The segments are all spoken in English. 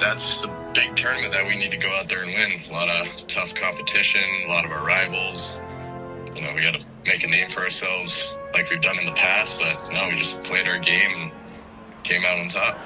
that's the big tournament that we need to go out there and win. A lot of tough competition, a lot of our rivals. We got to make a name for ourselves like we've done in the past, but no, we just played our game and came out on top.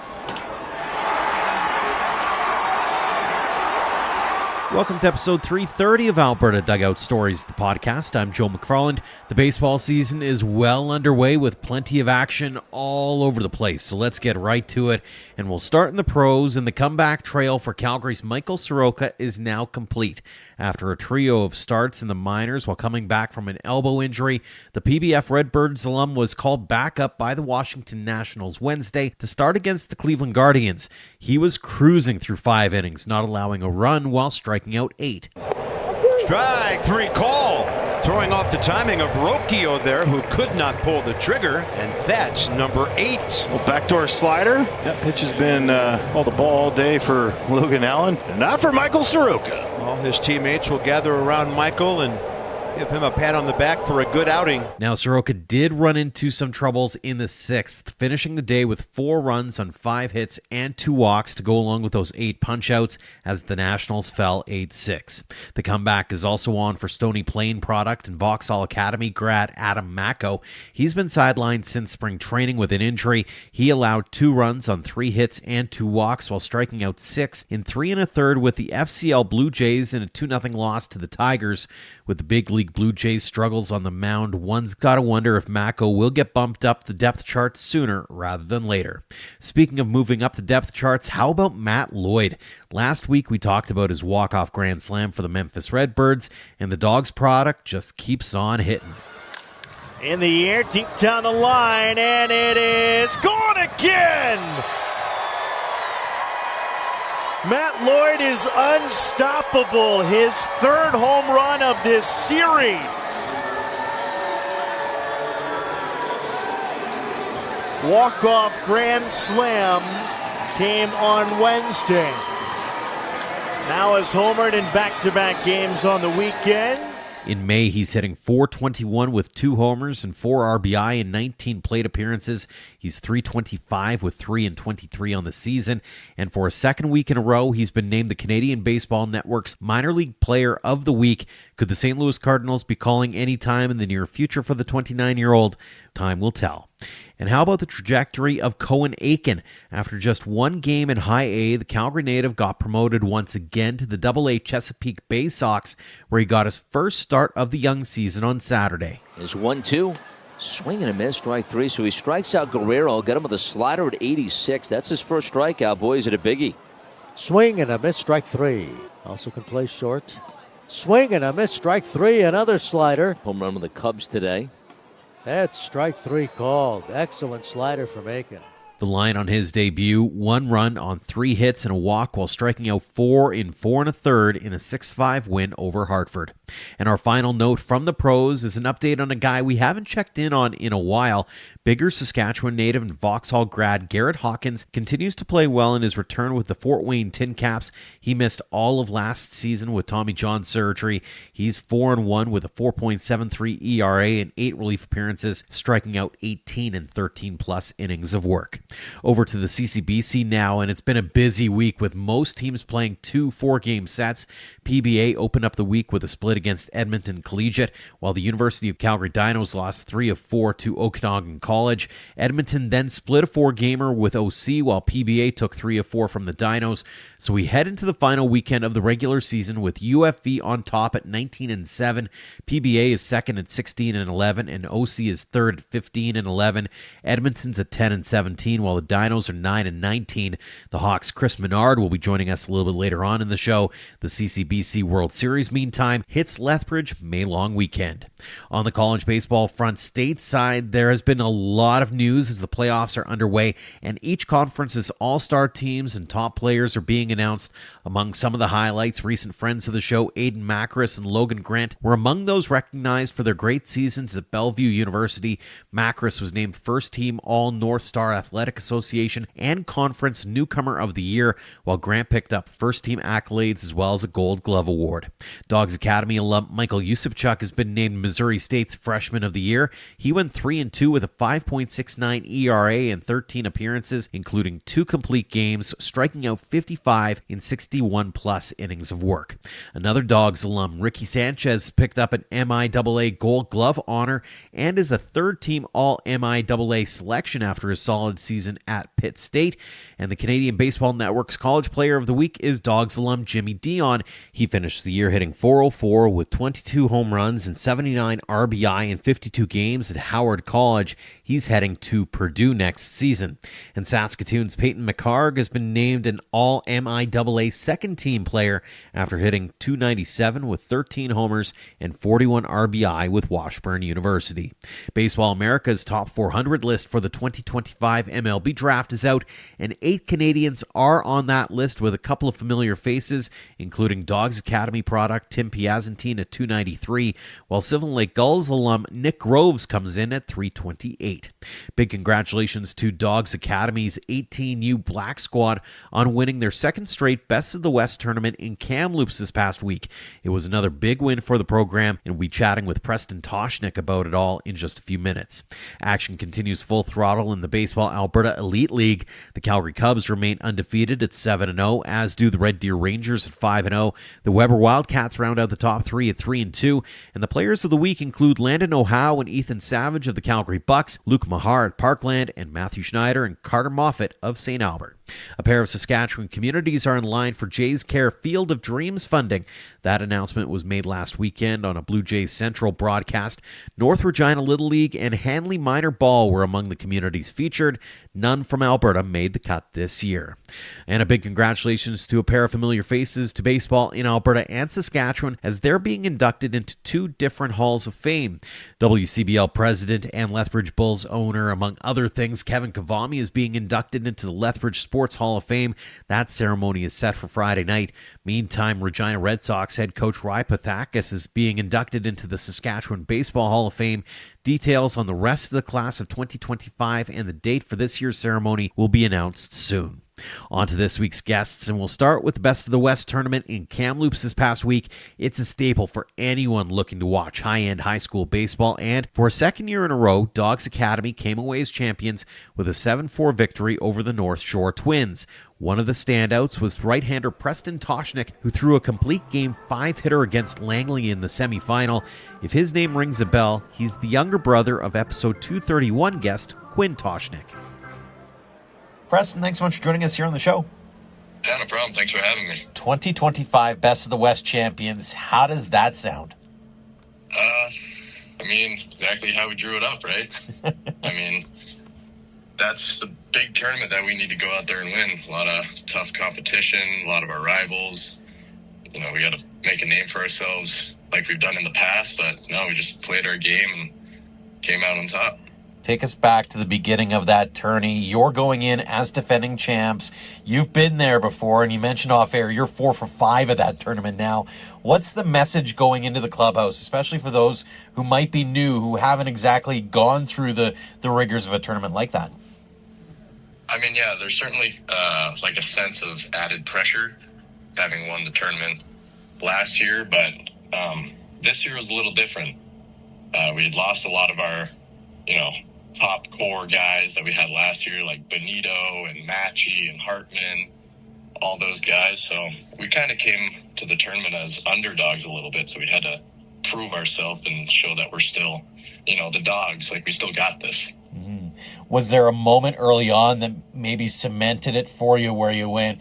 Welcome to episode 330 of Alberta Dugout Stories, the podcast. I'm Joe McFarland. The baseball season is well underway with plenty of action all over the place. So let's get right to it. And we'll start in the pros, and the comeback trail for Calgary's Michael Soroka is now complete. After a trio of starts in the minors while coming back from an elbow injury, the PBF Redbirds alum was called back up by the Washington Nationals Wednesday to start against the Cleveland Guardians. He was cruising through 5 innings, not allowing a run while striking out 8. Strike 3 call. Throwing off the timing of Rocchio there, who could not pull the trigger, and that's number 8. Well, backdoor slider. That pitch has been called a ball all day for Logan Allen, and not for Michael Soroka. All his teammates will gather around Michael and give him a pat on the back for a good outing. Now, Soroka did run into some troubles in the 6th, finishing the day with 4 runs on 5 hits and 2 walks to go along with those 8 punch-outs as the Nationals fell 8-6. The comeback is also on for Stony Plain product and Vauxhall Academy grad Adam Mako. He's been sidelined since spring training with an injury. He allowed 2 runs on 3 hits and 2 walks while striking out 6 in 3 1/3 with the FCL Blue Jays in a 2-0 loss to the Tigers. With the big league Blue Jays struggles on the mound, one's got to wonder if Mako will get bumped up the depth charts sooner rather than later. Speaking of moving up the depth charts, how about Matt Lloyd? Last week we talked about his walk-off grand slam for the Memphis Redbirds, and the Dawgs product just keeps on hitting. In the air, deep down the line, and it is gone again! Matt Lloyd is unstoppable. His 3rd home run of this series. Walk-off grand slam came on Wednesday. Now has homered in back-to-back games on the weekend. In May, he's hitting .421 with 2 homers and 4 RBI in 19 plate appearances. He's .325 with 3 and 23 on the season. And for a second week in a row, he's been named the Canadian Baseball Network's Minor League Player of the Week. Could the St. Louis Cardinals be calling any time in the near future for the 29-year-old? Time will tell. And how about the trajectory of Cohen Achen? After just 1 game in High A, the Calgary native got promoted once again to the Double-A Chesapeake Bay Sox, where he got his first start of the young season on Saturday. There's 1-2. Swing and a miss, strike 3. So he strikes out Guerrero, got him with a slider at 86. That's his first strikeout, boys, at a biggie. Swing and a miss, strike 3. Also can play short. Swing and a miss, strike 3. Another slider. Home run with the Cubs today. That's strike 3 called. Excellent slider from Achen. The line on his debut, 1 run on 3 hits and a walk while striking out 4 in 4 1/3 in a 6-5 win over Hartford. And our final note from the pros is an update on a guy we haven't checked in on in a while. Bigger Saskatchewan native and Vauxhall grad Garrett Hawkins continues to play well in his return with the Fort Wayne Tin Caps. He missed all of last season with Tommy John surgery. He's 4-1 with a 4.73 ERA and 8 relief appearances, striking out 18 and 13 plus innings of work. Over to the CCBC now, and it's been a busy week with most teams playing 2 4-game sets. PBA opened up the week with a split against Edmonton Collegiate, while the University of Calgary Dinos lost 3 of 4 to Cohen Achen College. Edmonton then split a 4-gamer with OC, while PBA took 3 of 4 from the Dinos. So we head into the final weekend of the regular season with UFV on top at 19-7. PBA is second at 16-11, and OC is third at 15-11. Edmonton's at 10-17, while the Dinos are 9-19. The Hawks' Chris Menard will be joining us a little bit later on in the show. The CCBC World Series, meantime, hits Lethbridge May long weekend. On the college baseball front stateside, there has been a lot of news as the playoffs are underway, and each conference's all-star teams and top players are being announced. Among some of the highlights, recent friends of the show, Aiden Macris and Logan Grant, were among those recognized for their great seasons at Bellevue University. Macris was named first-team All-North Star Athletic Athletic Association and Conference Newcomer of the Year, while Grant picked up first-team accolades as well as a Gold Glove Award. Dawgs Academy alum Michael Soroka has been named Missouri State's Freshman of the Year. He went 3-2 with a 5.69 ERA in 13 appearances, including 2 complete games, striking out 55 in 61-plus innings of work. Another Dawgs alum, Ricky Sanchez, picked up an MIAA Gold Glove honor and is a third-team All-MIAA selection after a solid season at Pitt State. And the Canadian Baseball Network's College Player of the Week is Dawgs alum Jimmy Dion. He finished the year hitting .404 with 22 home runs and 79 RBI in 52 games at Howard College. He's heading to Purdue next season. And Saskatoon's Peyton McHargue has been named an All-MIAA second-team player after hitting .297 with 13 homers and 41 RBI with Washburn University. Baseball America's top 400 list for the 2025 MLB draft is out, and 8 Canadians are on that list with a couple of familiar faces, including Dawgs Academy product Tim Piazentine at 293, while Sylvan Lake Gulls alum Nick Groves comes in at 328. Big congratulations to Dawgs Academy's 18U Black Squad on winning their second straight Best of the West tournament in Kamloops this past week. It was another big win for the program, and we'll be chatting with Preston Tocheniuk about it all in just a few minutes. Action continues full throttle in the Baseball Alberta Elite League. The Calgary Cubs remain undefeated at 7-0, as do the Red Deer Rangers at 5-0. The Weber Wildcats round out the top 3 at 3-2, and the players of the week include Landon O'Howe and Ethan Savage of the Calgary Bucks, Luke Mahar at Parkland, and Matthew Schneider and Carter Moffat of St. Albert. A pair of Saskatchewan communities are in line for Jays Care Field of Dreams funding. That announcement was made last weekend on a Blue Jays Central broadcast. North Regina Little League and Hanley Minor Ball were among the communities featured. None from Alberta made the cut this year. And a big congratulations to a pair of familiar faces to baseball in Alberta and Saskatchewan, as they're being inducted into 2 different halls of fame. WCBL president and Lethbridge Bulls owner, among other things, Kevin Kavami, is being inducted into the Lethbridge Sports Hall of Fame. That ceremony is set for Friday night. Meantime, Regina Red Sox head coach Ry Pathakis is being inducted into the Saskatchewan Baseball Hall of Fame. Details on the rest of the class of 2025 and the date for this year's ceremony will be announced soon. On to this week's guests, and we'll start with the Best of the West tournament in Kamloops this past week. It's a staple for anyone looking to watch high-end high school baseball, and for a second year in a row, Dawgs Academy came away as champions with a 7-4 victory over the North Shore Twins. One of the standouts was right-hander Preston Tocheniuk, who threw a complete game 5-hitter against Langley in the semifinal. If his name rings a bell, he's the younger brother of episode 231 guest Quinn Tocheniuk. Preston, thanks so much for joining us here on the show. Yeah, no problem. Thanks for having me. 2025 Best of the West champions. How does that sound? Exactly how we drew it up, right? That's the big tournament that we need to go out there and win. A lot of tough competition, a lot of our rivals. We got to make a name for ourselves like we've done in the past, but no, we just played our game and came out on top. Take us back to the beginning of that tourney. You're going in as defending champs. You've been there before, and you mentioned off air you're 4 for 5 at that tournament now. What's the message going into the clubhouse, especially for those who might be new, who haven't exactly gone through the rigors of a tournament like that? There's certainly a sense of added pressure having won the tournament last year, but this year was a little different. We had lost a lot of our, top core guys that we had last year, like Benito and Matchy and Hartman, all those guys. So we kind of came to the tournament as underdogs a little bit. So we had to prove ourselves and show that we're still, the dogs, like we still got this. Mm-hmm. Was there a moment early on that maybe cemented it for you where you went,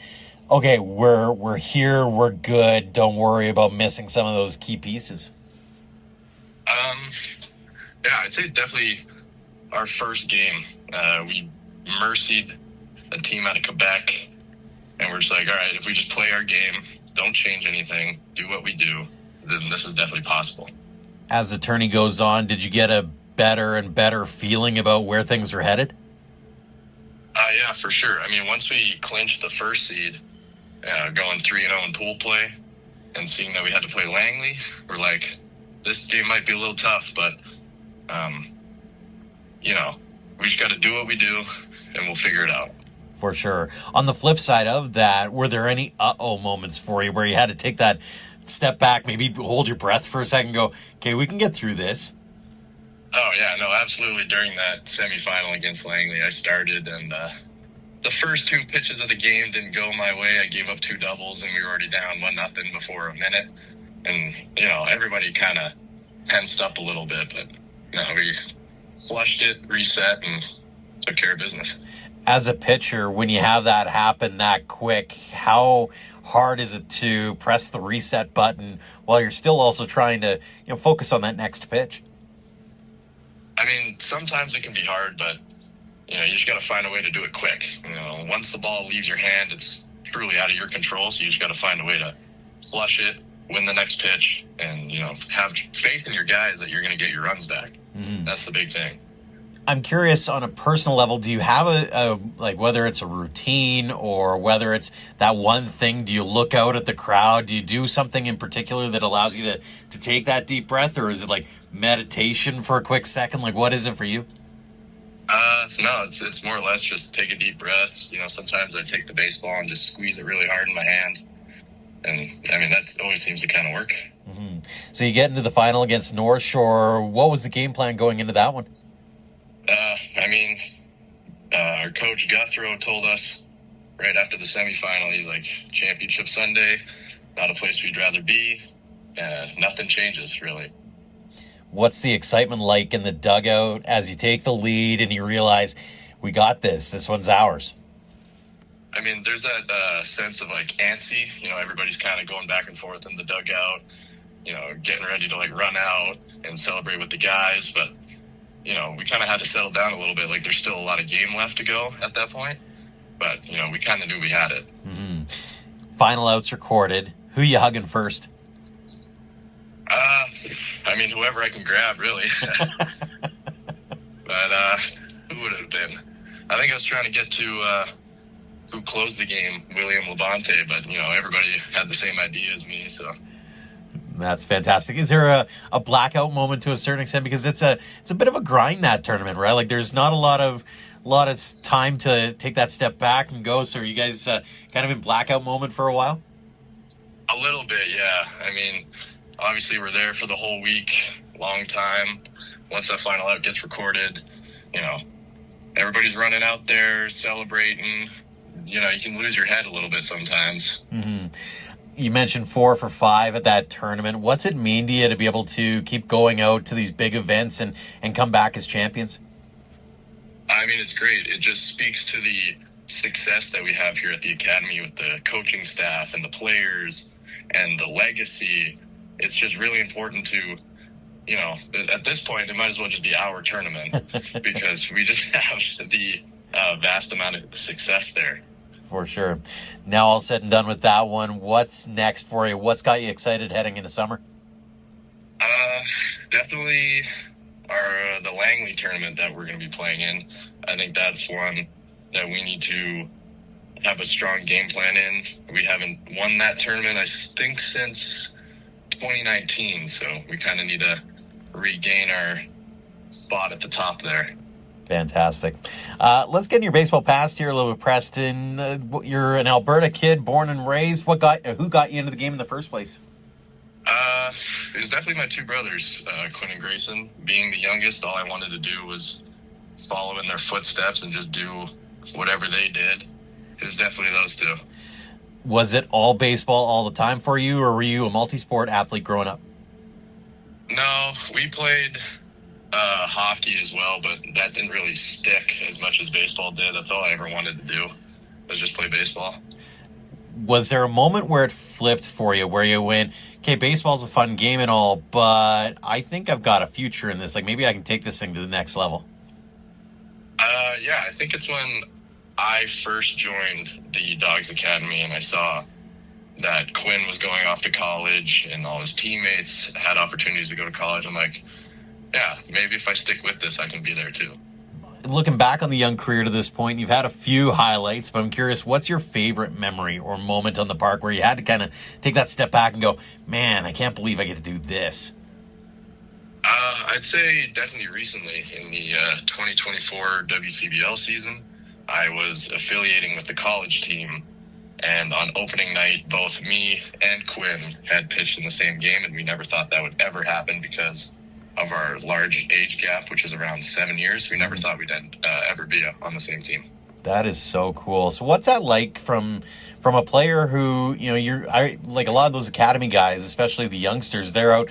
okay, we're here, we're good, don't worry about missing some of those key pieces? I'd say definitely our first game. We mercied a team out of Quebec, and we're just like, all right, if we just play our game, don't change anything, do what we do, then this is definitely possible. As the tourney goes on, did you get a better and better feeling about where things are headed? Yeah, for sure. Once we clinched the first seed, going 3-0 in pool play, and seeing that we had to play Langley, we're like, this game might be a little tough, but we just got to do what we do, and we'll figure it out. For sure. On the flip side of that, were there any uh-oh moments for you where you had to take that step back, maybe hold your breath for a second, go, okay, we can get through this? Oh, yeah, no, absolutely. During that semifinal against Langley, I started, and the first 2 pitches of the game didn't go my way. I gave up 2 doubles, and we were already down 1-0 before a minute. And, everybody kind of tensed up a little bit, but, we flushed it, reset, and took care of business. As a pitcher, when you have that happen that quick, how hard is it to press the reset button while you're still also trying to focus on that next pitch? I mean, sometimes it can be hard, but, you just got to find a way to do it quick. Once the ball leaves your hand, it's truly out of your control, so you just got to find a way to flush it, win the next pitch, and, have faith in your guys that you're going to get your runs back. Mm-hmm. That's the big thing. I'm curious, on a personal level, do you have a whether it's a routine or whether it's that one thing, do you look out at the crowd? Do you do something in particular that allows you to take that deep breath, or is it like meditation for a quick second? Like, what is it for you? No, it's more or less just take a deep breath. Sometimes I take the baseball and just squeeze it really hard in my hand. And, that always seems to kind of work. Mm-hmm. So you get into the final against North Shore. What was the game plan going into that one? Our coach Guthrow told us right after the semifinal, he's like, Championship Sunday, not a place we'd rather be. Nothing changes, really. What's the excitement like in the dugout as you take the lead and you realize, we got this, this one's ours? There's that sense of antsy. Everybody's kind of going back and forth in the dugout, getting ready to run out and celebrate with the guys. But, we kind of had to settle down a little bit. There's still a lot of game left to go at that point. But, we kind of knew we had it. Mm-hmm. Final outs recorded. Who you hugging first? Whoever I can grab, really. But who would it have been? I think I was trying to get to who closed the game, William Labonte, but, everybody had the same idea as me, so... That's fantastic. Is there a blackout moment to a certain extent? Because it's a bit of a grind, that tournament, right? There's not a lot of time to take that step back and go. So are you guys kind of in blackout moment for a while? A little bit, yeah. Obviously we're there for the whole week, long time. Once that final out gets recorded, everybody's running out there celebrating. You can lose your head a little bit sometimes. Mm-hmm. You mentioned 4 for 5 at that tournament. What's it mean to you to be able to keep going out to these big events and come back as champions? It's great. It just speaks to the success that we have here at the Academy with the coaching staff and the players and the legacy. It's just really important to, at this point, it might as well just be our tournament because we just have the vast amount of success there. For sure. Now all said and done with that one, what's next for you? What's got you excited heading into summer? Definitely the Langley tournament that we're going to be playing in. I think that's one that we need to have a strong game plan in. We haven't won that tournament, I think, since 2019, so we kind of need to regain our spot at the top there. Fantastic. Let's get in your baseball past here a little bit, Preston. You're an Alberta kid, born and raised. Who got you into the game in the first place? It was definitely my 2 brothers, Quinn and Grayson. Being the youngest, all I wanted to do was follow in their footsteps and just do whatever they did. It was definitely those 2. Was it all baseball all the time for you, or were you a multi-sport athlete growing up? No, we played hockey as well, but that didn't really stick as much as baseball did. That's all I ever wanted to do, was just play baseball. Was there a moment where it flipped for you, where you went, okay, baseball's a fun game and all, but I think I've got a future in this. Maybe I can take this thing to the next level? Yeah, I think it's when I first joined the Dawgs Academy and I saw that Quinn was going off to college and all his teammates had opportunities to go to college. I'm like, yeah, maybe if I stick with this, I can be there too. Looking back on the young career to this point, you've had a few highlights, but I'm curious, what's your favorite memory or moment on the park where you had to kind of take that step back and go, man, I can't believe I get to do this? I'd say definitely recently in the 2024 WCBL season. I was affiliating with the college team, and on opening night, both me and Quinn had pitched in the same game, and we never thought that would ever happen because of our large age gap, which is around 7 years. We never thought we'd ever be on the same team. That is so cool. So what's that like from a player who, like a lot of those academy guys, especially the youngsters, they're out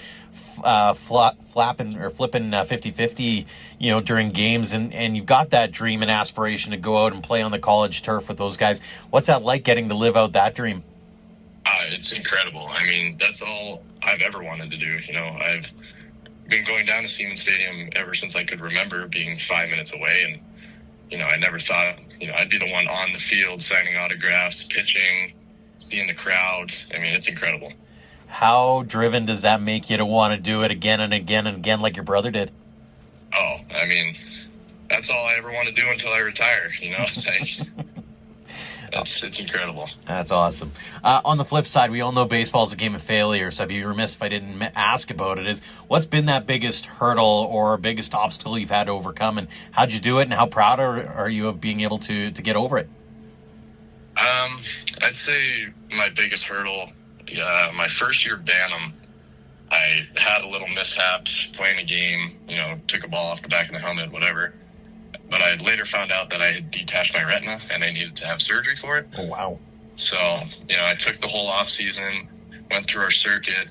flapping or flipping 50-50, during games, and you've got that dream and aspiration to go out and play on the college turf with those guys. What's that like getting to live out that dream? It's incredible. I mean, that's all I've ever wanted to do. I've been going down to Siemens Stadium ever since I could remember, being 5 minutes away, and I never thought, I'd be the one on the field signing autographs, pitching, seeing the crowd. I mean, it's incredible. How driven does that make you to want to do it again and again and again like your brother did? Oh, I mean, that's all I ever want to do until I retire, It's incredible. That's awesome. On the flip side, we all know baseball is a game of failure, so I'd be remiss if I didn't ask about it. What's been that biggest hurdle or biggest obstacle you've had to overcome, and how'd you do it, and how proud are you of being able to get over it? I'd say my biggest hurdle, my first year Bantam, I had a little mishap playing a game, took a ball off the back of the helmet, whatever. But I later found out that I had detached my retina and I needed to have surgery for it. Oh, wow. So, I took the whole off season, went through our circuit,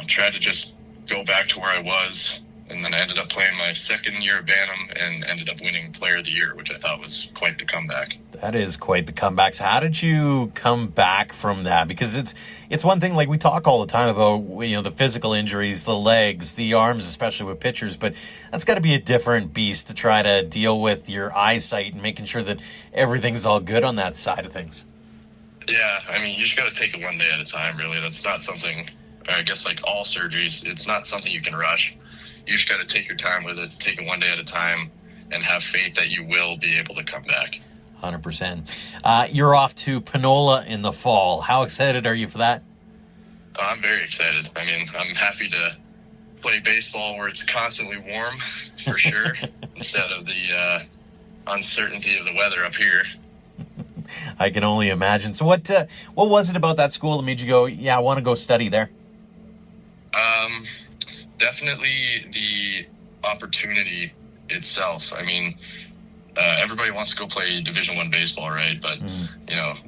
tried to just go back to where I was. And then I ended up playing my second year of Bantam and ended up winning Player of the Year, which I thought was quite the comeback. That is quite the comeback. So how did you come back from that? Because it's one thing, like we talk all the time about, the physical injuries, the legs, the arms, especially with pitchers, but that's got to be a different beast to try to deal with your eyesight and making sure that everything's all good on that side of things. Yeah, I mean, you just got to take it one day at a time, really. That's not something, I guess like all surgeries, it's not something you can rush. You just got to take your time with it, take it one day at a time, and have faith that you will be able to come back. 100%. You're off to Panola in the fall. How excited are you for that? I'm very excited. I mean, I'm happy to play baseball where it's constantly warm, for sure, instead of the uncertainty of the weather up here. I can only imagine. So what was it about that school that made you go, I want to go study there? Definitely the opportunity itself. I mean, everybody wants to go play Division I baseball, right? But,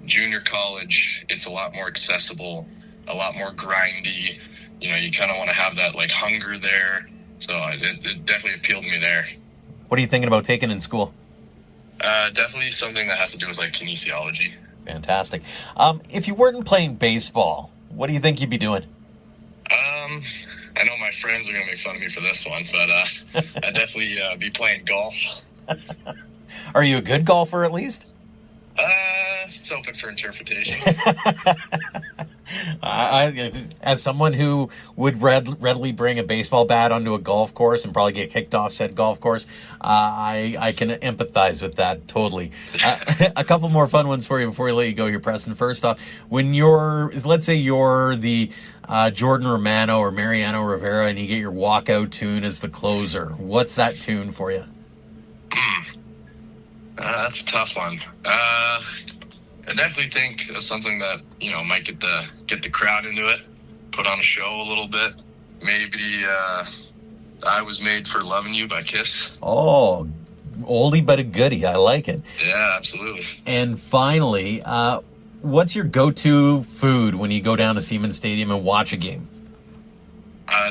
junior college, it's a lot more accessible, a lot more grindy. You kind of want to have that, hunger there. So it definitely appealed to me there. What are you thinking about taking in school? Definitely something that has to do with, kinesiology. Fantastic. If you weren't playing baseball, what do you think you'd be doing? I know my friends are going to make fun of me for this one, but I'd definitely be playing golf. Are you a good golfer at least? It's open for interpretation. As someone who would readily bring a baseball bat onto a golf course and probably get kicked off said golf course, I can empathize with that totally. A couple more fun ones for you before we let you go here, Preston. First off, let's say you're the Jordan Romano or Mariano Rivera and you get your walkout tune as the closer. What's that tune for you? That's a tough one. I definitely think of something that, might get the crowd into it, put on a show a little bit. Maybe I Was Made for Loving You by Kiss. Oh, oldie but a goodie. I like it. Yeah, absolutely. And finally, what's your go-to food when you go down to Siemens Stadium and watch a game?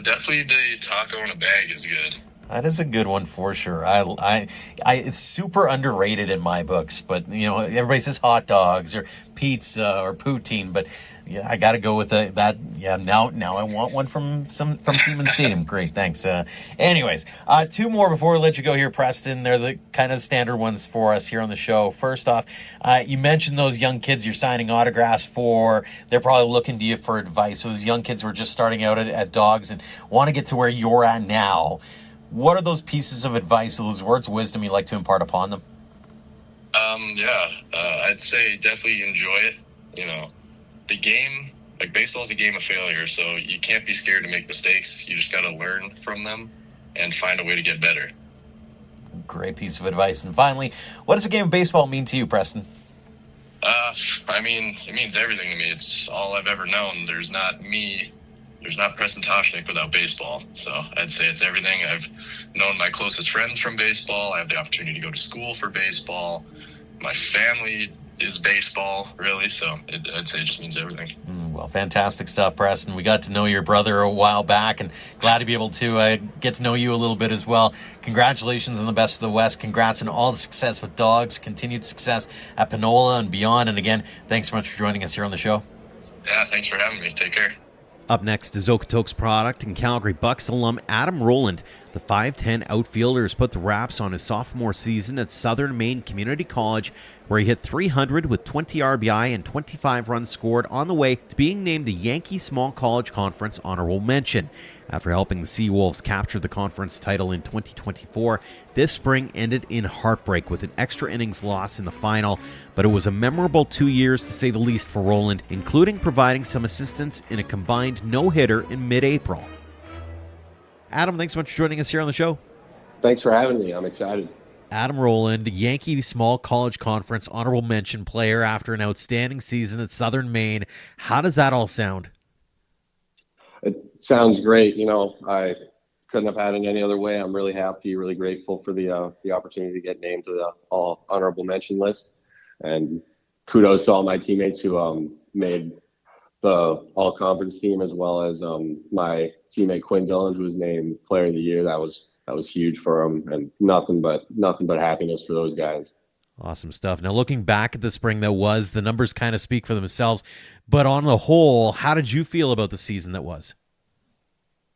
Definitely the taco in a bag is good. That is a good one for sure. It's super underrated in my books, but everybody says hot dogs or pizza or poutine, but yeah, I got to go with that. Yeah, now I want one from Siemens Stadium. Great, thanks. Anyways, two more before we let you go here, Preston. They're the kind of standard ones for us here on the show. First off, you mentioned those young kids you're signing autographs for. They're probably looking to you for advice. So those young kids who are just starting out at Dawgs and want to get to where you're at now. What are those pieces of advice or those words of wisdom you like to impart upon them? I'd say definitely enjoy it. The game, baseball is a game of failure, so you can't be scared to make mistakes. You just got to learn from them and find a way to get better. Great piece of advice. And finally, what does a game of baseball mean to you, Preston? I mean, it means everything to me. It's all I've ever known. There's not Preston Tocheniuk without baseball. So I'd say it's everything. I've known my closest friends from baseball. I have the opportunity to go to school for baseball. My family is baseball, really. So I'd say it just means everything. Well, fantastic stuff, Preston. We got to know your brother a while back, and glad to be able to get to know you a little bit as well. Congratulations on the Best of the West. Congrats on all the success with Dawgs, continued success at Panola and beyond. And again, thanks so much for joining us here on the show. Yeah, thanks for having me. Take care. Up next is Okotoks product and Calgary Bucks alum Adam Rowland. The 5'10 outfielder has put the wraps on his sophomore season at Southern Maine Community College, where he hit .300 with 20 RBI and 25 runs scored on the way to being named the Yankee Small College Conference Honorable Mention. After helping the Seawolves capture the conference title in 2024, this spring ended in heartbreak with an extra innings loss in the final, but it was a memorable 2 years to say the least for Rowland, including providing some assistance in a combined no-hitter in mid-April. Adam, thanks so much for joining us here on the show. Thanks for having me. I'm excited. Adam Rowland, Yankee Small College Conference Honorable Mention player after an outstanding season at Southern Maine. How does that all sound? It sounds great. You know, I couldn't have had it any other way. I'm really happy, really grateful for the opportunity to get named to the all honorable mention list. And kudos to all my teammates who made the all conference team, as well as my teammate Quinn Dillon, who was named player of the year. That was huge for him, and nothing but happiness for those guys. Awesome stuff. Now, looking back at the spring that was, the numbers kind of speak for themselves, but on the whole, how did you feel about the season that was?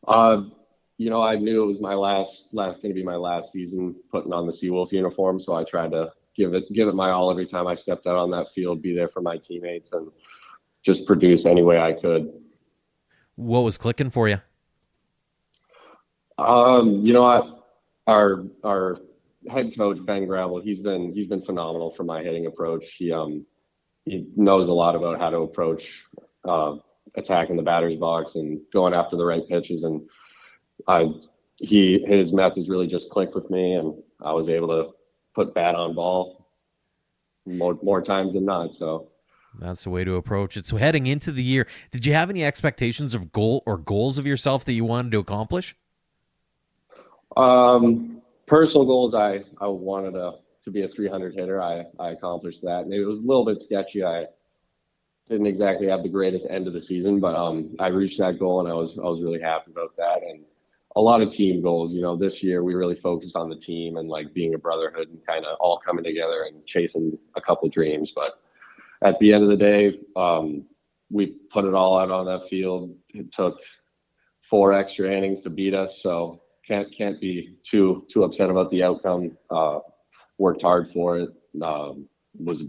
You know, I knew it was going to be my last season putting on the Seawolf uniform, so I tried to give it my all every time I stepped out on that field, be there for my teammates, and just produce any way I could. What was clicking for you? You know, our head coach Ben Gravel, he's been phenomenal for my hitting approach. He knows a lot about how to approach attacking the batter's box and going after the right pitches, and his methods really just clicked with me, and I was able to put bat on ball more times than not. So that's the way to approach it. So heading into the year, did you have any expectations of goals of yourself that you wanted to accomplish? Personal goals, I wanted to be a 300 hitter. I accomplished that, and it was a little bit sketchy. I didn't exactly have the greatest end of the season, but I reached that goal, and I was really happy about that. And a lot of team goals. You know, this year we really focused on the team and like being a brotherhood and kind of all coming together and chasing a couple dreams. But at the end of the day, we put it all out on that field. It took 4 extra innings to beat us, so can't be too upset about the outcome. Worked hard for it. Was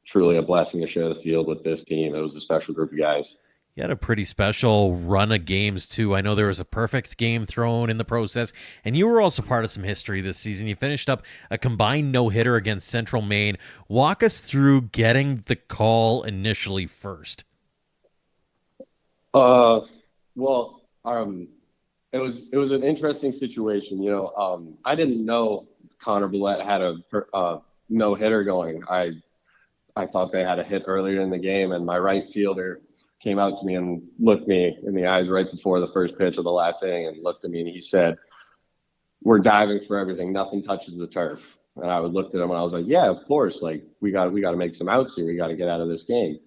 truly a blessing to share the field with this team. It was a special group of guys. You had a pretty special run of games, too. I know there was a perfect game thrown in the process, and you were also part of some history this season. You finished up a combined no-hitter against Central Maine. Walk us through getting the call initially first. Well, it was an interesting situation. You know, I didn't know Connor Boulette had a no-hitter going. I thought they had a hit earlier in the game, and my right fielder came out to me and looked me in the eyes right before the first pitch of the last inning and looked at me, and he said, "We're diving for everything. Nothing touches the turf." And I looked at him and I was like, "Yeah, of course. Like we got to make some outs here. We got to get out of this game."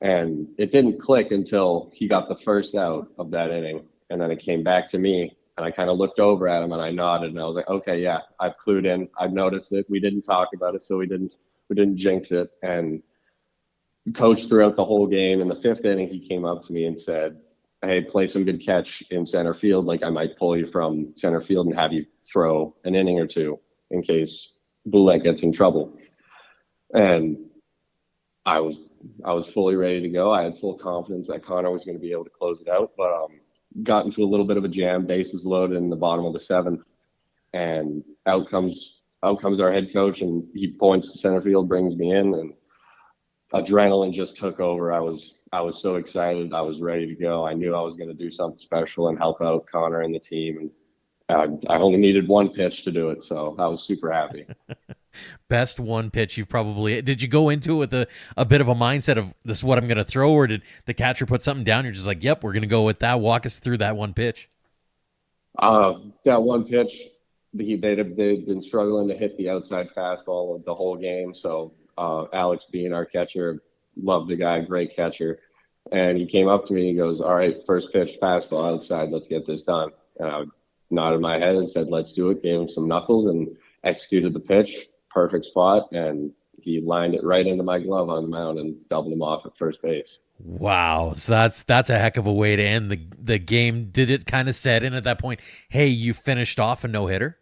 And it didn't click until he got the first out of that inning, and then it came back to me, and I kind of looked over at him and I nodded and I was like, "Okay, yeah, I've clued in. I've noticed it. We didn't talk about it, so we didn't jinx it." And coach throughout the whole game. In the 5th inning, he came up to me and said, "Hey, play some good catch in center field. Like I might pull you from center field and have you throw an inning or two in case Boulette gets in trouble." And I was fully ready to go. I had full confidence that Connor was going to be able to close it out, but got into a little bit of a jam, bases loaded in the bottom of the 7th, and out comes our head coach, and he points to center field, brings me in, and adrenaline just took over. I was so excited. I was ready to go. I knew I was going to do something special and help out Connor and the team. And I only needed one pitch to do it, so I was super happy. Best one pitch you've probably. Did you go into it with a bit of a mindset of this is what I'm going to throw, or did the catcher put something down? You're just like, yep, we're going to go with that. Walk us through that one pitch. That one pitch, they'd been struggling to hit the outside fastball the whole game. So Alex, being our catcher, loved the guy, great catcher. And he came up to me and he goes, all right, first pitch, fastball outside, let's get this done. And I nodded my head and said, let's do it, gave him some knuckles and executed the pitch, perfect spot. And he lined it right into my glove on the mound and doubled him off at first base. Wow. So that's a heck of a way to end the game. Did it kind of set in at that point, hey, you finished off a no-hitter?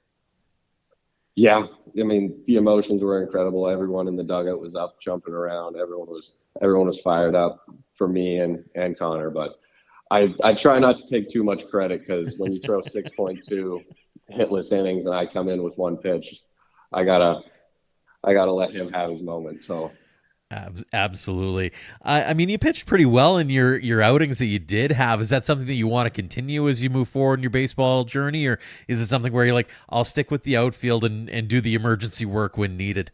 Yeah. I mean, the emotions were incredible. Everyone in the dugout was up, jumping around. Everyone was fired up for me and Connor. But I try not to take too much credit, because when you throw 6.2 hitless innings and I come in with one pitch, I gotta let him have his moment. So. Absolutely. I mean, you pitched pretty well in your outings that you did have. Is that something that you want to continue as you move forward in your baseball journey, or is it something where you're like, I'll stick with the outfield and do the emergency work when needed?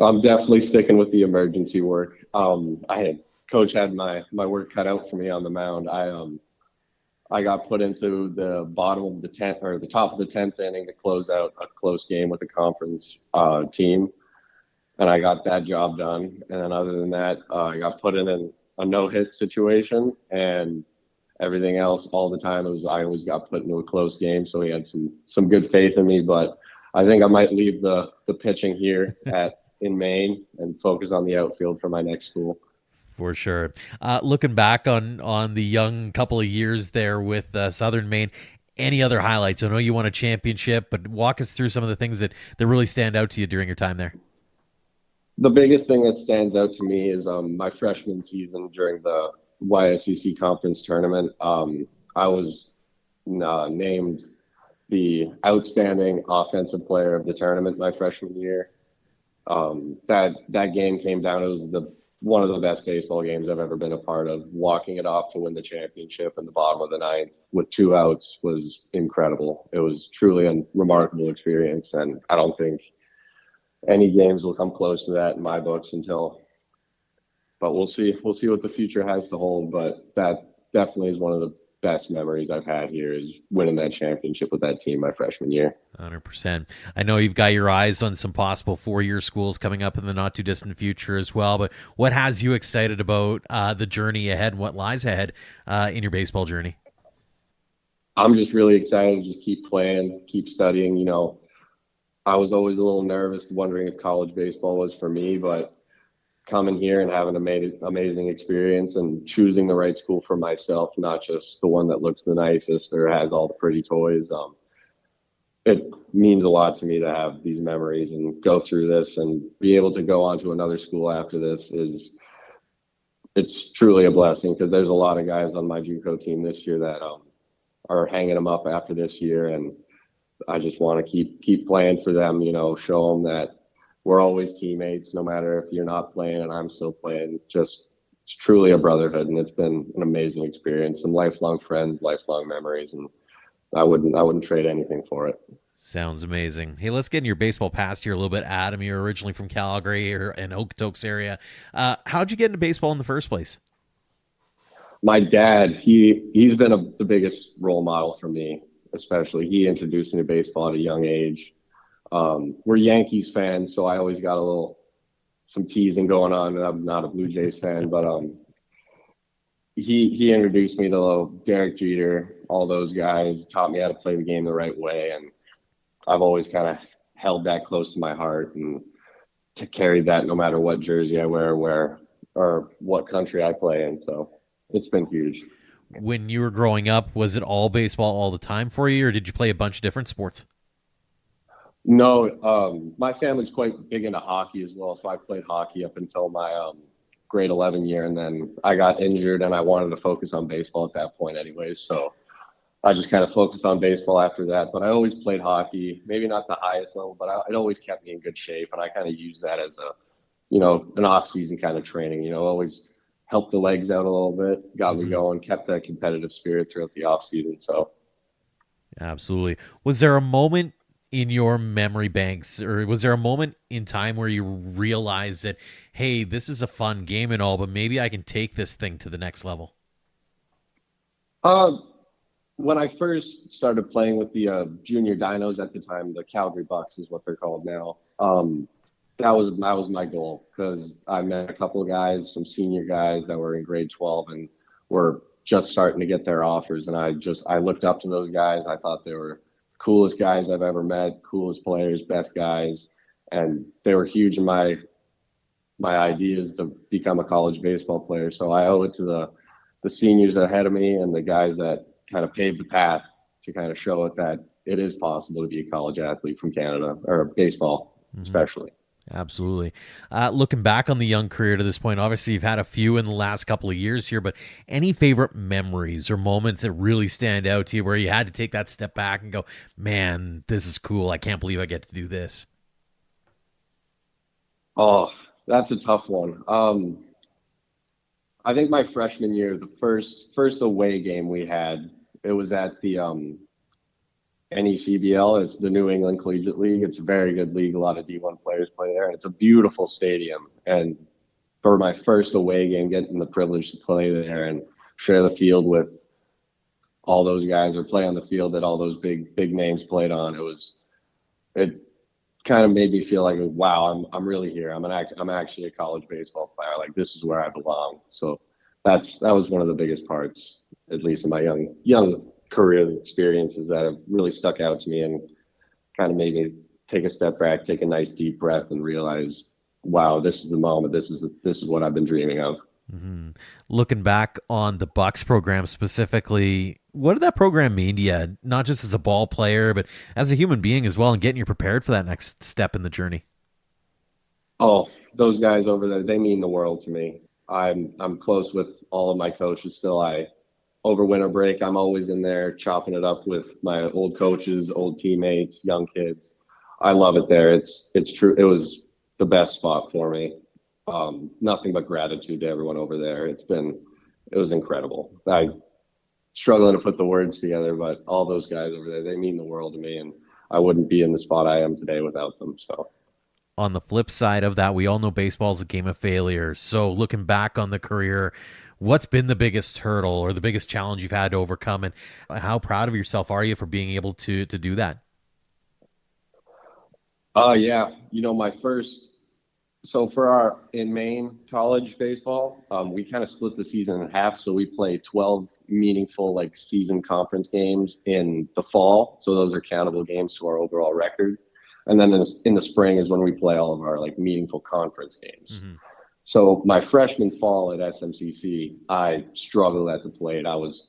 I'm definitely sticking with the emergency work. Coach had my work cut out for me on the mound. I got put into the bottom of the 10th or the top of the 10th inning to close out a close game with a conference team. And I got that job done. And then other than that, I got put in a no-hit situation, and everything else all the time I always got put into a close game. So he had some good faith in me, but I think I might leave the pitching here in Maine and focus on the outfield for my next school. For sure. Looking back on the young couple of years there with Southern Maine, any other highlights? I know you won a championship, but walk us through some of the things that really stand out to you during your time there. The biggest thing that stands out to me is my freshman season during the YSCC conference tournament. I was named the outstanding offensive player of the tournament my freshman year. That game came down. It was one of the best baseball games I've ever been a part of. Walking it off to win the championship in the bottom of the ninth with 2 outs was incredible. It was truly a remarkable experience, and I don't think any games will come close to that in my books but we'll see what the future has to hold. But that definitely is one of the best memories I've had here, is winning that championship with that team my freshman year. 100%. I know you've got your eyes on some possible 4-year schools coming up in the not too distant future as well, but what has you excited about the journey ahead and what lies ahead in your baseball journey? I'm just really excited to just keep playing, keep studying. I was always a little nervous, wondering if college baseball was for me, but coming here and having an amazing experience and choosing the right school for myself, not just the one that looks the nicest or has all the pretty toys. It means a lot to me to have these memories and go through this and be able to go on to another school after this. It's truly a blessing, because there's a lot of guys on my JUCO team this year that are hanging them up after this year, and I just want to keep playing for them, show them that we're always teammates, no matter if you're not playing and I'm still playing. It's truly a brotherhood, and it's been an amazing experience. Some lifelong friends, lifelong memories, and I wouldn't trade anything for it. Sounds amazing. Hey, let's get in your baseball past here a little bit. Adam, you're originally from Calgary or in Okotoks area. How'd you get into baseball in the first place? My dad, he's been the biggest role model for me. Especially, he introduced me to baseball at a young age. We're Yankees fans, so I always got some teasing going on, and I'm not a Blue Jays fan, but he introduced me to Derek Jeter, all those guys, taught me how to play the game the right way, and I've always kind of held that close to my heart and to carry that no matter what jersey I wear, or what country I play in. So it's been huge. When you were growing up, was it all baseball all the time for you, or did you play a bunch of different sports? No, my family's quite big into hockey as well, so I played hockey up until my grade 11 year, and then I got injured, and I wanted to focus on baseball at that point anyways, so I just kind of focused on baseball after that. But I always played hockey, maybe not the highest level, but it always kept me in good shape, and I kind of used that as an off-season kind of training, always helped the legs out a little bit, got me going, kept that competitive spirit throughout the off season. So Absolutely. Was there a moment in your memory banks, or was there a moment in time where you realized that, hey, this is a fun game and all, but maybe I can take this thing to the next level? When I first started playing with the junior dinos at the time, the Calgary Bucks is what they're called now. That was my goal, because I met a couple of guys, some senior guys that were in grade 12 and were just starting to get their offers, and I looked up to those guys. I thought they were the coolest guys I've ever met, coolest players, best guys, and they were huge in my ideas to become a college baseball player. So I owe it to the seniors ahead of me and the guys that kind of paved the path to kind of show it that it is possible to be a college athlete from Canada, or baseball especially. Absolutely. Looking back on the young career to this point, obviously you've had a few in the last couple of years here, but any favorite memories or moments that really stand out to you where you had to take that step back and go, man, this is cool. I can't believe I get to do this. Oh, that's a tough one. I think my freshman year, the first away game we had, it was at the NECBL. It's the New England Collegiate League. It's a very good league. A lot of D1 players play there, and it's a beautiful stadium. And for my first away game, getting the privilege to play there and share the field with all those guys, or play on the field that all those big names played on, it kind of made me feel like, wow, I'm really here. I'm actually a college baseball player. Like, this is where I belong. So that was one of the biggest parts, at least in my young career experiences, that have really stuck out to me and kind of made me take a step back, take a nice deep breath, and realize, wow, this is the moment. This is what I've been dreaming of. Mm-hmm. Looking back on the Bucks program specifically, what did that program mean to you? Not just as a ball player, but as a human being as well, and getting you prepared for that next step in the journey. Oh, those guys over there, they mean the world to me. I'm close with all of my coaches still. Over winter break, I'm always in there chopping it up with my old coaches, old teammates, young kids. I love it there. It's true. It was the best spot for me. Nothing but gratitude to everyone over there. It was incredible. I struggling to put the words together, but all those guys over there, they mean the world to me, and I wouldn't be in the spot I am today without them. So, on the flip side of that, we all know baseball is a game of failure. So looking back on the career, what's been the biggest hurdle or the biggest challenge you've had to overcome, and how proud of yourself are you for being able to do that? Yeah, so for in Maine college baseball, we kind of split the season in half. So we play 12 meaningful season conference games in the fall. So those are countable games to our overall record. And then in the spring is when we play all of our meaningful conference games. Mm-hmm. So my freshman fall at SMCC, I struggled at the plate. I was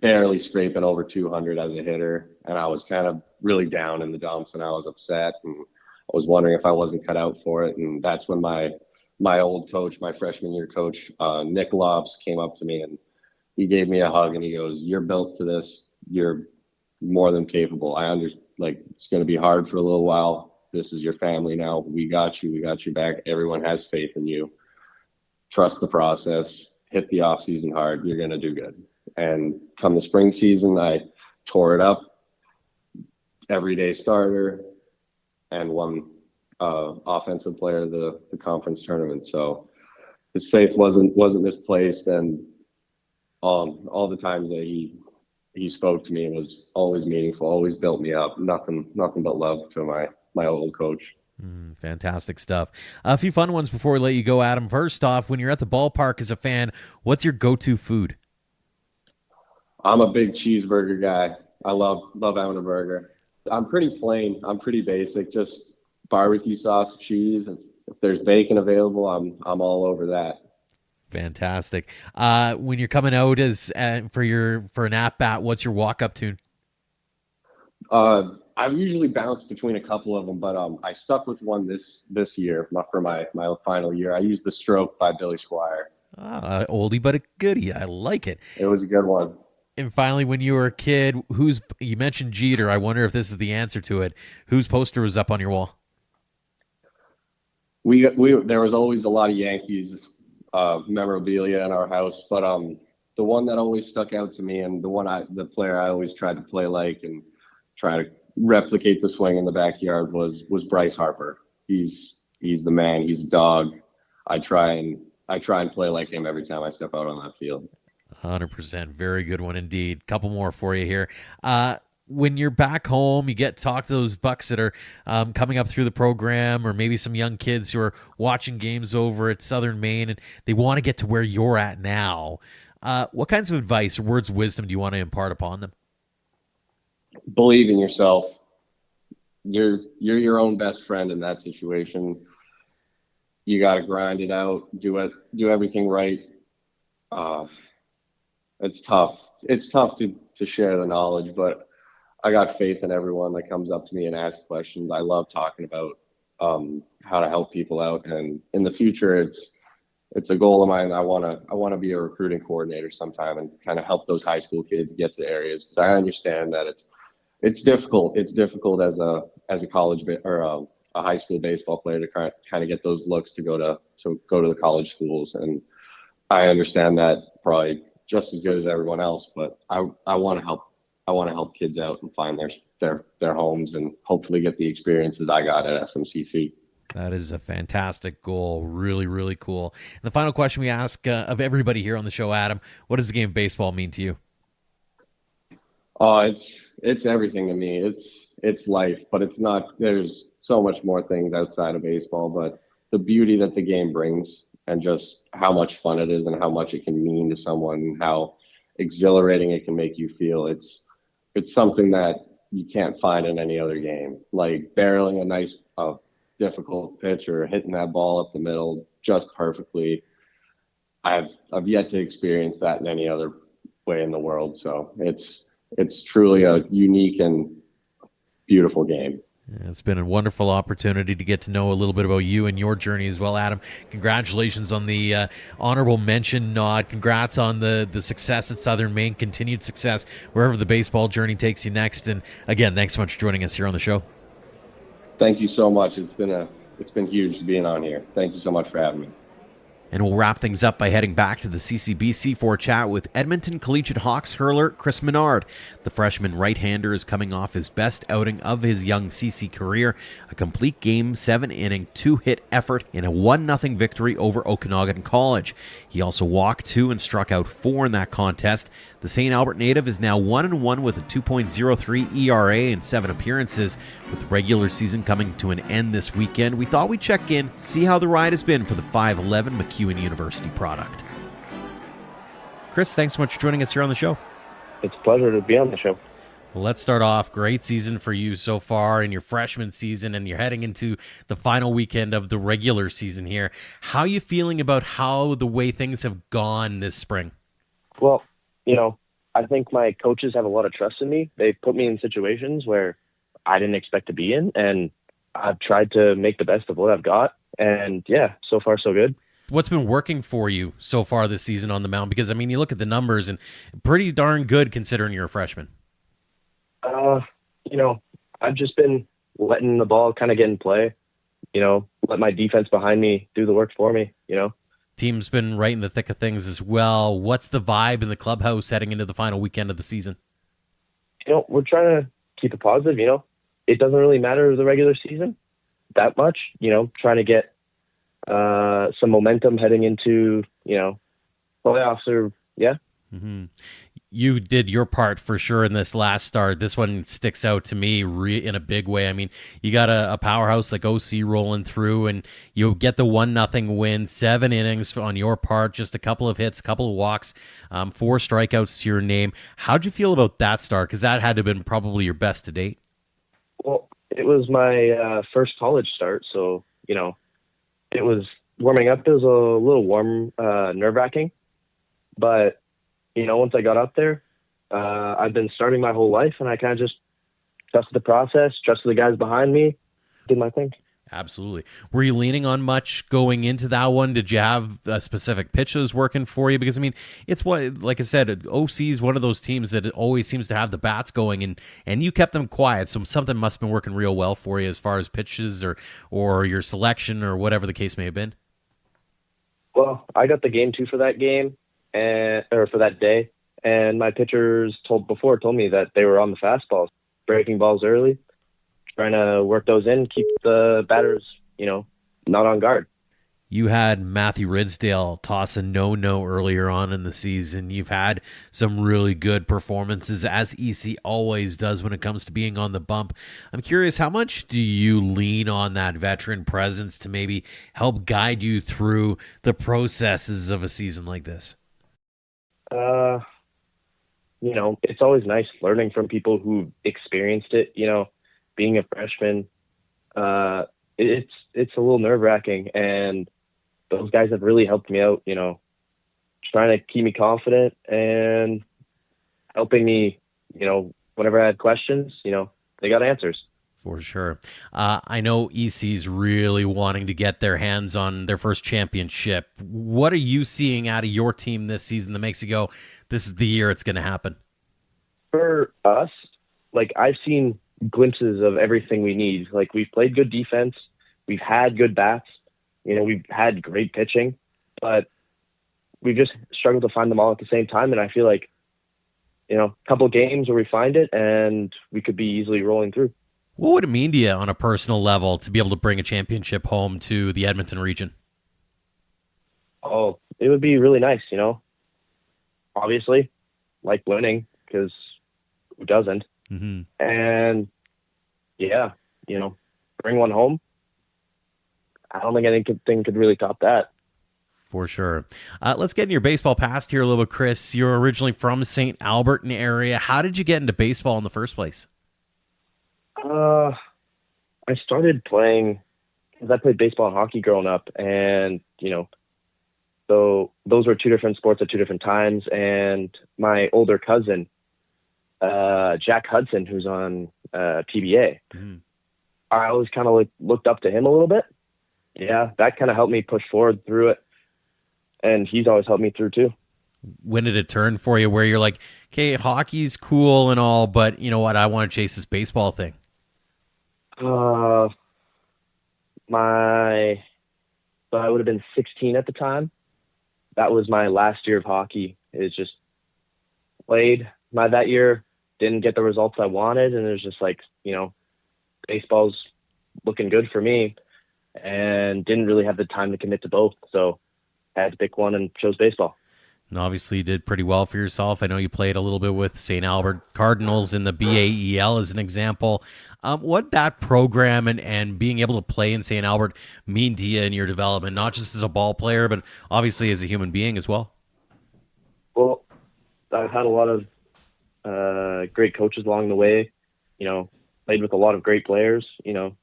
barely scraping over 200 as a hitter, and I was kind of really down in the dumps, and I was upset, and I was wondering if I wasn't cut out for it. And that's when my old coach, my freshman year coach, Nick Lopes, came up to me, and he gave me a hug, and he goes, "You're built for this. You're more than capable. I understand. It's going to be hard for a little while. This is your family now. We got you. We got you back. Everyone has faith in you. Trust the process. Hit the off season hard. You're going to do good." And come the spring season, I tore it up. Everyday starter, and won offensive player of the conference tournament. So his faith wasn't misplaced, and all the times that he spoke to me, it was always meaningful, always built me up. Nothing but love to my old coach. Fantastic stuff. A few fun ones before we let you go, Adam. First off, when you're at the ballpark as a fan, what's your go-to food? I'm a big cheeseburger guy. I love having a burger. I'm pretty plain. I'm pretty basic. Just barbecue sauce, cheese, and if there's bacon available, I'm all over that. Fantastic. When you're coming out as for an at bat, what's your walk-up tune? I've usually bounced between a couple of them, but I stuck with one this year for my final year. I used "The Stroke" by Billy Squier. Oldie but a goodie. I like it. It was a good one. And finally, when you were a kid, you mentioned Jeter. I wonder if this is the answer to it. Whose poster was up on your wall? There was always a lot of Yankees memorabilia in our house, but the one that always stuck out to me, and the player I always tried to play like and try to replicate the swing in the backyard was Bryce Harper. He's the man. He's a dog. I try and play like him every time I step out on that field. 100%. Very good one indeed. Couple more for you here. When you're back home, you get to talk to those Bucks that are coming up through the program, or maybe some young kids who are watching games over at Southern Maine, and they want to get to where you're at now. What kinds of advice or words of wisdom do you want to impart upon them? Believe in yourself. You're your own best friend in that situation. You got to grind it out, do everything right. It's tough. It's tough to share the knowledge, but I got faith in everyone that comes up to me and asks questions. I love talking about how to help people out, and in the future, it's a goal of mine. I want to be a recruiting coordinator sometime and kind of help those high school kids get to areas, because I understand that it's difficult. It's difficult as a college or a high school baseball player to kind of get those looks to go to the college schools, and I understand that probably just as good as everyone else. But I want to help. I want to help kids out and find their homes and hopefully get the experiences I got at SMCC. That is a fantastic goal. Really, really cool. And the final question we ask of everybody here on the show, Adam, what does the game of baseball mean to you? Oh, it's everything to me. It's life, but it's not. There's so much more things outside of baseball, but the beauty that the game brings and just how much fun it is and how much it can mean to someone, how exhilarating it can make you feel. It's something that you can't find in any other game. Like barreling a nice, difficult pitch or hitting that ball up the middle just perfectly. I've yet to experience that in any other way in the world. So it's truly a unique and beautiful game. It's been a wonderful opportunity to get to know a little bit about you and your journey as well, Adam. Congratulations on the honorable mention nod. Congrats on the success at Southern Maine, continued success wherever the baseball journey takes you next. And again, thanks so much for joining us here on the show. Thank you so much. It's been huge being on here. Thank you so much for having me. And we'll wrap things up by heading back to the CCBC for a chat with Edmonton Collegiate Hawks hurler Chris Menard. The freshman right-hander is coming off his best outing of his young CC career, a complete game, 7-inning, 2-hit effort in a 1-0 victory over Okanagan College. He also walked 2 and struck out 4 in that contest. The St. Albert native is now 1-1 with a 2.03 ERA in 7 appearances. With the regular season coming to an end this weekend, we thought we'd check in, see how the ride has been for the 5'11 MacEwan University product. Chris, thanks so much for joining us here on the show. It's a pleasure to be on the show. Well, let's start off. Great season for you so far in your freshman season, and you're heading into the final weekend of the regular season here. How are you feeling about how the way things have gone this spring? Well, I think my coaches have a lot of trust in me. They've put me in situations where I didn't expect to be in, and I've tried to make the best of what I've got. And yeah, so far so good. What's been working for you so far this season on the mound? Because, you look at the numbers and pretty darn good considering you're a freshman. I've just been letting the ball kind of get in play, let my defense behind me do the work for me, Team's been right in the thick of things as well. What's the vibe in the clubhouse heading into the final weekend of the season? We're trying to keep it positive, It doesn't really matter the regular season that much, trying to get some momentum heading into, playoffs or, yeah. Mm-hmm. You did your part for sure in this last start. This one sticks out to me in a big way. You got a powerhouse like OC rolling through, and you get the 1-0 win, 7 innings on your part, just a couple of hits, a couple of walks, 4 strikeouts to your name. How'd you feel about that start? Because that had to have been probably your best to date. Well, it was my first college start, so, it was warming up. It was a little warm, nerve-wracking, but once I got up there, I've been starting my whole life, and I kind of just trusted the process, trusted the guys behind me, did my thing. Absolutely. Were you leaning on much going into that one? Did you have specific pitches working for you? Because, it's what, like I said, OC is one of those teams that always seems to have the bats going, and you kept them quiet, so something must have been working real well for you as far as pitches or your selection or whatever the case may have been. Well, I got the game 2 for that game, or for that day. And my pitchers told me that they were on the fastballs, breaking balls early, trying to work those in, keep the batters, not on guard. You had Matthew Ridsdale toss a no-no earlier on in the season. You've had some really good performances, as EC always does when it comes to being on the bump. I'm curious, how much do you lean on that veteran presence to maybe help guide you through the processes of a season like this? It's always nice learning from people who experienced it. Being a freshman, it's a little nerve-wracking, and those guys have really helped me out, trying to keep me confident and helping me, whenever I had questions, they got answers. For sure. I know EC's really wanting to get their hands on their first championship. What are you seeing out of your team this season that makes you go, this is the year it's going to happen? For us, I've seen glimpses of everything we need. We've played good defense. We've had good bats. We've had great pitching, but we've just struggled to find them all at the same time. And I feel like, a couple games where we find it and we could be easily rolling through. What would it mean to you on a personal level to be able to bring a championship home to the Edmonton region? Oh, it would be really nice, Obviously, like winning, because who doesn't? Mm-hmm. And yeah, bring one home. I don't think anything could really top that. For sure. Let's get in your baseball past here a little bit, Chris. You're originally from St. Albertan area. How did you get into baseball in the first place? I started playing because I played baseball and hockey growing up, and so those were two different sports at two different times. And my older cousin, Jack Hudson, who's on PBA, I always kind of looked up to him a little bit. Yeah, that kind of helped me push forward through it, and he's always helped me through too. When did it turn for you where you're like, okay, hockey's cool and all, but you know what, I want to chase this baseball thing? So I would have been 16 at the time. That was my last year of hockey. It just played that year, didn't get the results I wanted, and it was just baseball's looking good for me, and didn't really have the time to commit to both, so I had to pick one and chose baseball. And obviously you did pretty well for yourself. I know you played a little bit with St. Albert Cardinals in the BAEL as an example. What that program and being able to play in St. Albert mean to you in your development, not just as a ball player, but obviously as a human being as well? Well, I've had a lot of great coaches along the way, played with a lot of great players,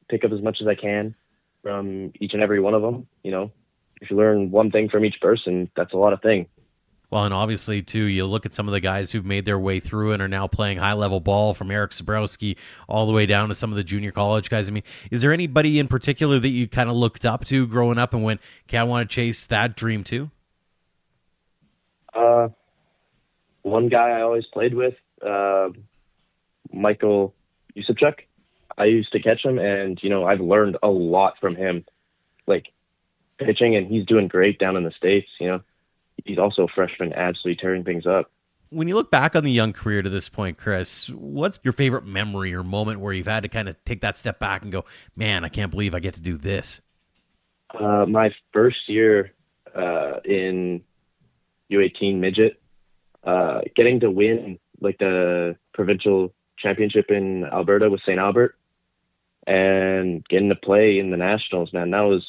pick up as much as I can from each and every one of them. If you learn one thing from each person, that's a lot of things. Well, and obviously, too, you look at some of the guys who've made their way through and are now playing high-level ball, from Eric Sabrowski all the way down to some of the junior college guys. I mean, is there anybody in particular that you kind of looked up to growing up and went, okay, I want to chase that dream too? One guy I always played with, Michael Soroka. I used to catch him, and, I've learned a lot from him, pitching, and he's doing great down in the States, He's also a freshman, absolutely tearing things up. When you look back on the young career to this point, Chris, what's your favorite memory or moment where you've had to kind of take that step back and go, man, I can't believe I get to do this? My first year in U18 midget, getting to win the provincial championship in Alberta with St. Albert and getting to play in the nationals, man, that was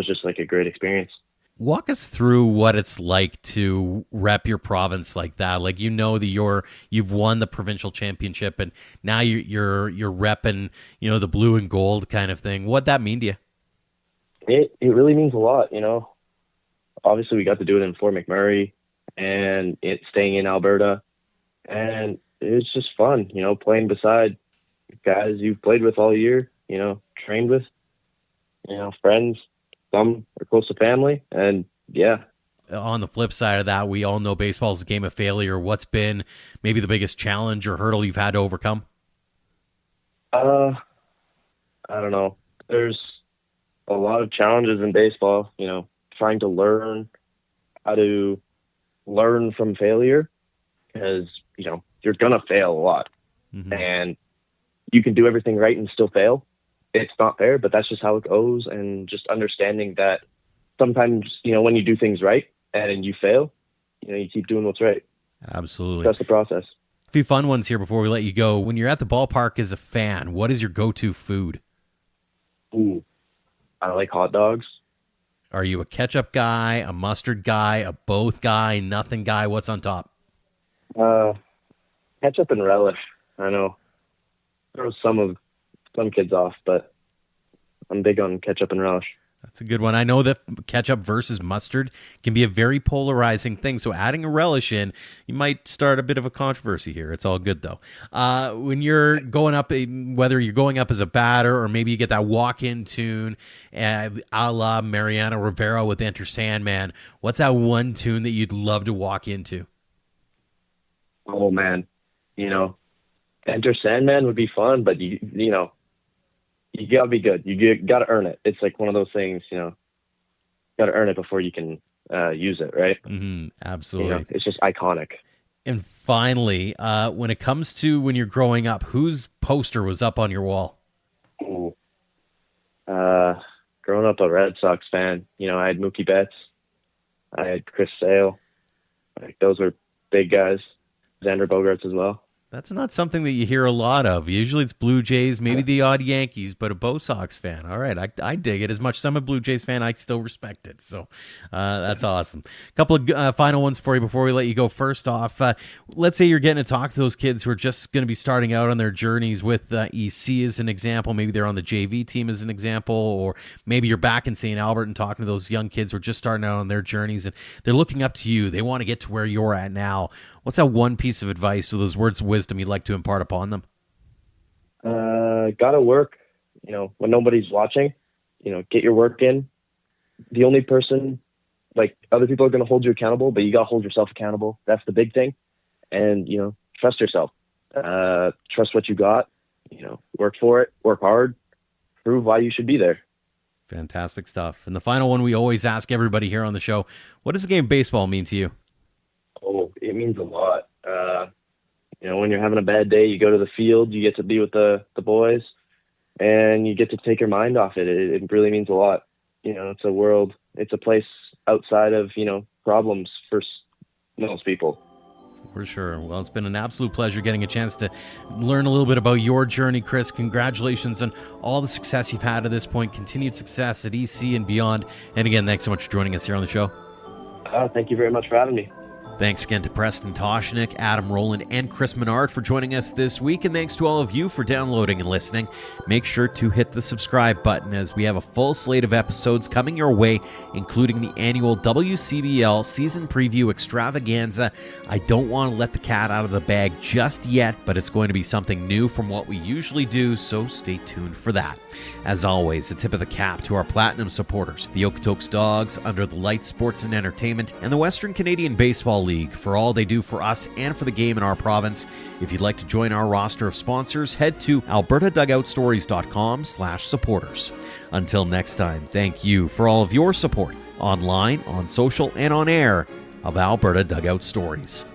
just a great experience. Walk us through what it's like to rep your province like that. You've won the provincial championship, and now you're repping, the blue and gold kind of thing. What'd that mean to you? It really means a lot, Obviously, we got to do it in Fort McMurray, and it's staying in Alberta, and it's just fun, playing beside guys you've played with all year, trained with, friends. Some are close to family, and yeah. On the flip side of that, we all know baseball is a game of failure. What's been maybe the biggest challenge or hurdle you've had to overcome? I don't know. There's a lot of challenges in baseball, trying to learn how to, learn from failure, because, you know, you're going to fail a lot. Mm-hmm. And you can do everything right and still fail. It's not fair, but that's just how it goes. And just understanding that sometimes, you know, when you do things right and you fail, you know, you keep doing what's right. Absolutely. That's the process. A few fun ones here before we let you go. When you're at the ballpark as a fan, what is your go-to food? Ooh, I like hot dogs. Are you a ketchup guy, a mustard guy, a both guy, nothing guy? What's on top? Ketchup and relish. I know throws some kids off, but I'm big on ketchup and relish. That's a good one. I know that ketchup versus mustard can be a very polarizing thing. So adding a relish in, you might start a bit of a controversy here. It's all good, though. When you're going up, whether you're going up as a batter or maybe you get that walk-in tune a la Mariano Rivera with Enter Sandman, what's that one tune that you'd love to walk into? Oh, man. You know, Enter Sandman would be fun, but, you know, you got to be good. You got to earn it. It's like one of those things, you know, got to earn it before you can use it, right? Mm-hmm. Absolutely. You know, it's just iconic. And finally, when it comes to when you're growing up, whose poster was up on your wall? Ooh. Growing up a Red Sox fan, you know, I had Mookie Betts. I had Chris Sale. Like, those were big guys. Xander Bogaerts as well. That's not something that you hear a lot of. Usually it's Blue Jays, maybe the odd Yankees, but a Bo Sox fan. All right, I dig it. As much as I'm a Blue Jays fan, I still respect it. So that's awesome. A couple of final ones for you before we let you go. First off, let's say you're getting to talk to those kids who are just going to be starting out on their journeys with EC as an example. Maybe they're on the JV team as an example, or maybe you're back in St. Albert and talking to those young kids who are just starting out on their journeys, and they're looking up to you. They want to get to where you're at now. What's that one piece of advice or those words of wisdom you'd like to impart upon them? Gotta work, you know, when nobody's watching, you know, get your work in. The only person, like, other people are going to hold you accountable, but you got to hold yourself accountable. That's the big thing. And, you know, trust yourself, trust what you got, you know, work for it, work hard, prove why you should be there. Fantastic stuff. And the final one we always ask everybody here on the show, what does the game of baseball mean to you? Oh, it means a lot. You know, when you're having a bad day, you go to the field, you get to be with the boys, and you get to take your mind off it. It really means a lot. You know, it's a world, it's a place outside of, you know, problems for most people. For sure. Well, it's been an absolute pleasure getting a chance to learn a little bit about your journey, Chris. Congratulations on all the success you've had at this point, continued success at EC and beyond. And again, thanks so much for joining us here on the show. Thank you very much for having me. Thanks again to Preston Tocheniuk, Adam Rowland, and Chris Menard for joining us this week. And thanks to all of you for downloading and listening. Make sure to hit the subscribe button as we have a full slate of episodes coming your way, including the annual WCBL season preview extravaganza. I don't want to let the cat out of the bag just yet, but it's going to be something new from what we usually do, so stay tuned for that. As always, a tip of the cap to our platinum supporters, the Okotoks Dogs, Under the Lights Sports and Entertainment, and the Western Canadian Baseball League for all they do for us and for the game in our province. If you'd like to join our roster of sponsors, head to albertadugoutstories.com/supporters. Until next time, thank you for all of your support online, on social, and on air of Alberta Dugout Stories.